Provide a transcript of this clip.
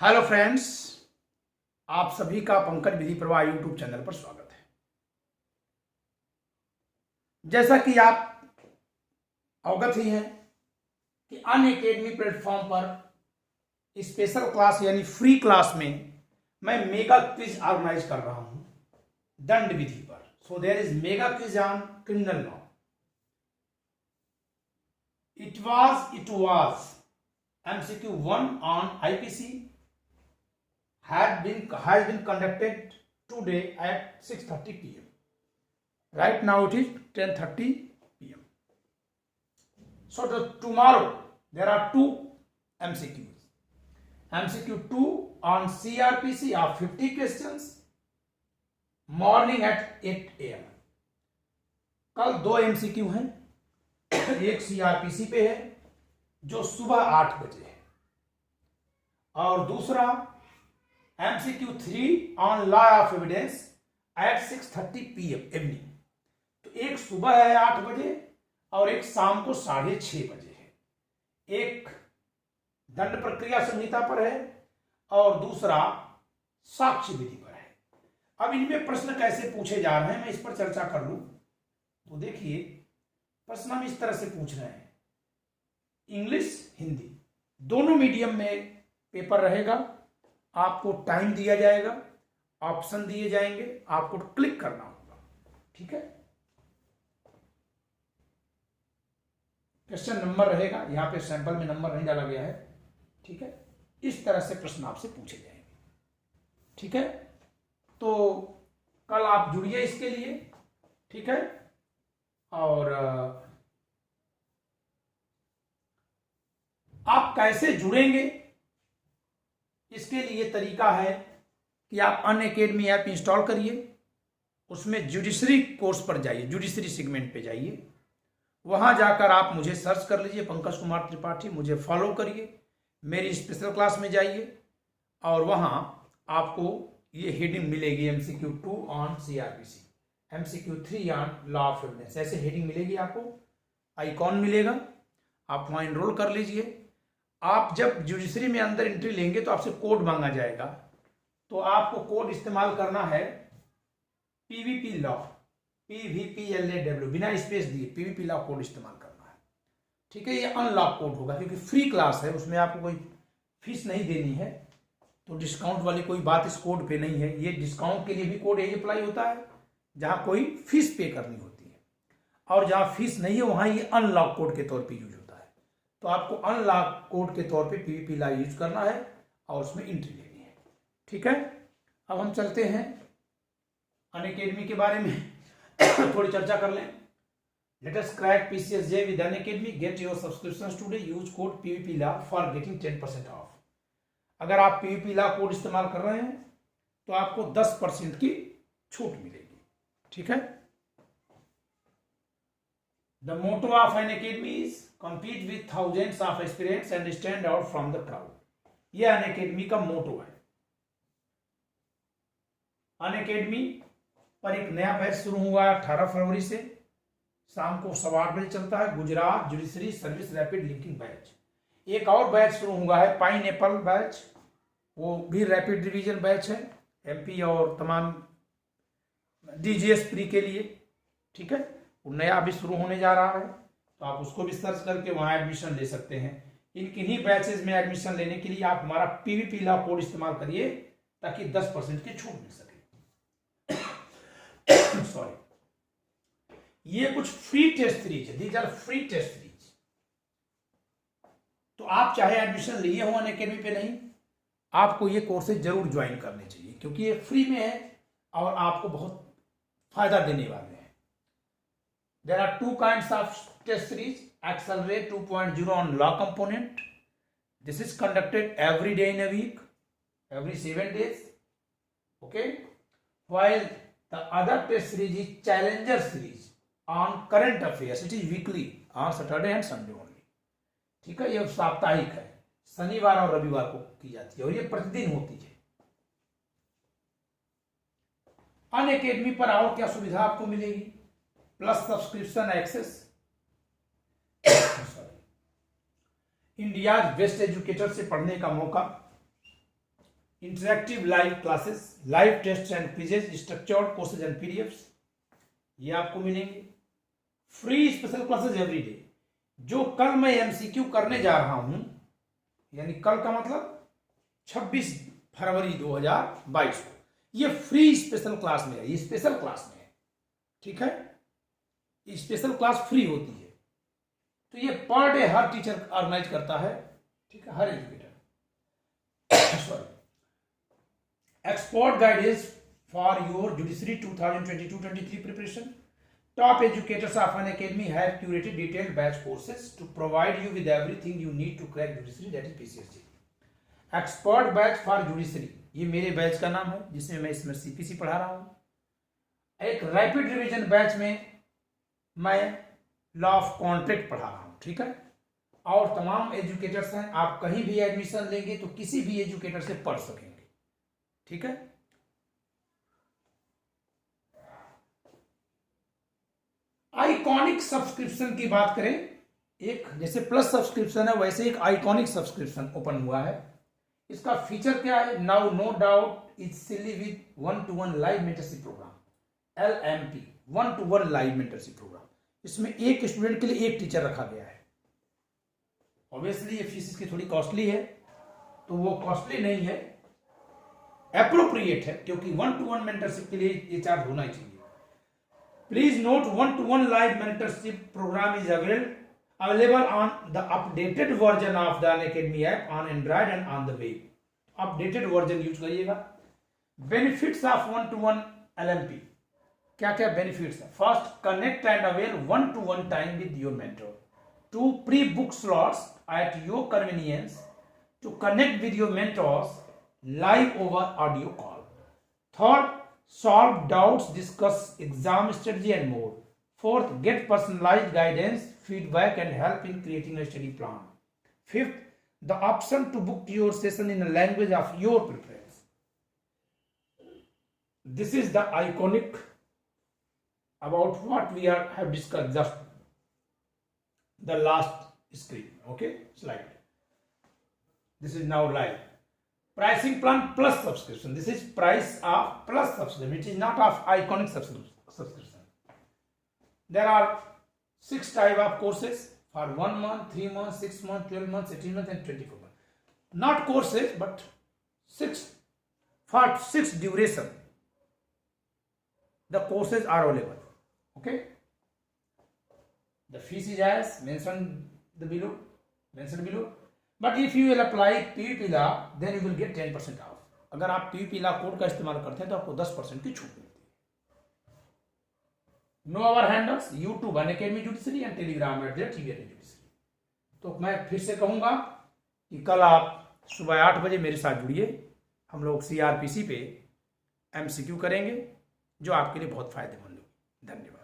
Hello friends, आप सभी का पंकज विधि प्रवाह यूट्यूब चैनल पर स्वागत है। जैसा कि आप अवगत ही हैं कि अनअकैडमी प्लेटफॉर्म पर स्पेशल क्लास यानी फ्री क्लास में मैं मेगा क्विज ऑर्गेनाइज कर रहा हूं दंड विधि पर। So there is mega quiz on criminal law. It was MCQ 1 on IPC has been conducted today at 6:30 p.m. Right now it is 10:30 p.m. So tomorrow there are two MCQs. MCQ 2 on CRPC of 50 questions, morning at 8 a.m. कल दो MCQ हैं, एक CRPC पे है जो सुबह 8 बजे है और दूसरा MCQ 3 on law of evidence at 6:30 p.m. Evening. तो एक सुबह है 8 बजे और एक शाम को 6:30 बजे है। एक दंड प्रक्रिया संहिता पर है और दूसरा साक्ष्य विधि पर है। अब इनमें प्रश्न कैसे पूछे जा रहे हैं मैं इस पर चर्चा कर लूं। तो देखिए, प्रश्न हम इस तरह से पूछ रहे हैं। इंग्लिश हिंदी दोनों मीडियम में पेपर रहेगा। आपको टाइम दिया जाएगा, ऑप्शन दिए जाएंगे, आपको क्लिक करना होगा। ठीक है, क्वेश्चन नंबर रहेगा, यहां पे सैंपल में नंबर नहीं डाला गया है। ठीक है, इस तरह से प्रश्न आपसे पूछे जाएंगे। ठीक है, तो कल आप जुड़िए इसके लिए। ठीक है, और आप कैसे जुड़ेंगे इसके लिए तरीका है कि आप अनअकैडमी ऐप इंस्टॉल करिए, उसमें जुडिशरी कोर्स पर जाइए, जुडिशरी सेगमेंट पे जाइए, वहां जाकर आप मुझे सर्च कर लीजिए पंकज कुमार त्रिपाठी, मुझे फॉलो करिए, मेरी स्पेशल क्लास में जाइए और वहां आपको ये हेडिंग मिलेगी MCQ 2 on CRPC, MCQ 3 on law of evidence, ऐसे हेडिंग मिलेगी, आपको आइकॉन मिलेगा, आप वहां एनरोल कर लीजिए। आप जब जुडिशरी में अंदर एंट्री लेंगे तो आपसे कोड मांगा जाएगा, तो आपको कोड इस्तेमाल करना है PVP लॉ, PVPLAW, बिना स्पेस दिए PVP लॉ कोड इस्तेमाल करना है। ठीक है, ये अनलॉक कोड होगा क्योंकि फ्री क्लास है, उसमें आपको कोई फीस नहीं देनी है, तो डिस्काउंट वाली कोई बात इस कोड पे नहीं है। ये डिस्काउंट के लिए भी कोड यही अप्लाई होता है जहां कोई फीस पे करनी होती है, और जहां फीस नहीं है वहां ये अनलॉक कोड के तौर पर यूज होता है। तो आपको अनलॉक कोड के तौर पे PVP लॉ यूज करना है और उसमें एंट्री लेनी है। ठीक है, अब हम चलते हैं अनअकैडमी के बारे में थोड़ी चर्चा कर लें। Let us crack PCSJ with Unacademy, get your subscriptions today, use code PVP law for getting 10% of. अगर आप PVP लॉ कोड इस्तेमाल कर रहे हैं तो आपको 10% की छूट मिलेगी। ठीक है, The motto of Unacademy is compete with thousands of aspirants and stand out from the crowd. यह अनअकैडमी का मोटो है। अनअकैडमी पर एक नया बैच शुरू हुआ है 18 फरवरी से, शाम को 8:15 बजे चलता है, Gujarat judiciary service rapid linking batch. एक और बैच शुरू हुआ है पाइनएप्पल बैच, वो भी रैपिड रिवीजन बैच है MP और तमाम DGS प्री के लिए। ठीक है, वो नया अभी शुरू होने जा रहा है, तो आप उसको भी सर्च करके वहां एडमिशन ले सकते हैं। इन किन्हीं बैचेस में एडमिशन लेने के लिए आप हमारा PVP लॉ कोड इस्तेमाल करिए ताकि 10% की छूट मिल सके। सॉरी, ये कुछ फ्री टेस्ट सीरीज है, these are free test series. तो आप चाहे एडमिशन लिए हो अनअकैडमी पे नहीं, आपको ये कोर्सेज जरूर ज्वाइन करने चाहिए क्योंकि ये फ्री में है और आपको बहुत फायदा देने वाले हैं। There are two kinds of test series, Accelerate 2.0 on law component. This is conducted every day in a week, every 7 days. Okay. While the other test series is Challenger series on current affairs. It is weekly on Saturday and Sunday only. ठीक है, यह साप्ताहिक है, शनिवार और रविवार को की जाती है और ये प्रतिदिन होती है। अनअकैडमी पर और क्या सुविधा आपको मिलेगी? Plus subscription access, India best educator से पढ़ने का मौका, interactive live classes, live test and quizzes, structured courses and PDFs, ये आपको मिलेंगे। Free special classes every day. जो कल मैं एमसीक्यू करने जा रहा हूं, यानी कल का मतलब 26 फरवरी 2022 को, ये फ्री स्पेशल क्लास में है, ये स्पेशल क्लास में है, ठीक है। ये स्पेशल क्लास फ्री होती है, तो ये पर डे हर टीचर ऑर्गेनाइज करता है, ठीक है, हर educator. Sorry, expert guidance for your judiciary 2022-23 preparation. Top educators of Unacademy have curated detailed batch courses to provide you with everything you need to crack judiciary, that is PCSJ. Expert batch for judiciary, ये मेरे batch का नाम है जिसमें मैं इसमें CPC पढ़ा रहा हूँ। एक रैपिड रिवीजन बैच में मैं लॉ ऑफ कॉन्ट्रैक्ट पढ़ा रहा हूँ, ठीक है। और तमाम एजुकेटर्स हैं, आप कहीं भी एडमिशन लेंगे तो किसी भी एजुकेटर से पढ़ सकेंगे, ठीक है। आइकॉनिक सब्सक्रिप्शन की बात करें, एक जैसे प्लस सब्सक्रिप्शन है वैसे एक आइकॉनिक सब्सक्रिप्शन ओपन हुआ है। इसका फीचर क्या है? Now no doubt is silly with 1-to-1 live mentorship program, LMP, 1-to-1 live mentorship program. इसमें एक स्टूडेंट के लिए एक टीचर रखा गया है। ऑब्वियसली ये फीस इसकी थोड़ी कॉस्टली है, तो वो कॉस्टली नहीं है, एप्रोप्रिएट है, क्योंकि 1-to-1 मेंटरशिप के लिए ये चार्ज होना ही चाहिए। Please note, 1-to-1 live mentorship program is available on the updated version of the Unacademy app on Android and on the web. Updated version use करिएगा। Benefits of 1-to-1 LMP, क्या क्या benefits है? First, connect and avail 1-to-1 time with your mentor. 2, pre-book slots at your convenience to connect with your mentors live over audio call. Third, solve doubts, discuss exam strategy and more. Fourth, get personalized guidance, feedback and help in creating a study plan. Fifth, the option to book your session in a language of your preference. This is the iconic about what we have discussed just the last screen, okay, slide. This is now live. Pricing plan plus subscription. This is price of plus subscription. It is not of iconic subscription. There are 6 type of courses for 1 month, 3 months, 6 months, 12 months, 18 months, and 24 months. Not courses, but 6 for 6 duration. The courses are available. Okay. The fees is as mentioned below. But if you will apply PVP Law, then you will get 10% off. अगर आप PVP Law code का इस्तेमाल करते हैं तो आपको 10% की छूट मिलती है। No our handles, YouTube Unacademy judiciary and Telegram @TVNJudiciary। तो मैं फिर से कहूंगा कि कल आप सुबह 8 बजे मेरे साथ जुड़िए। हम लोग CRPC पे MCQ करेंगे जो आपके लिए बहुत फायदेमंद होगी। धन्यवाद।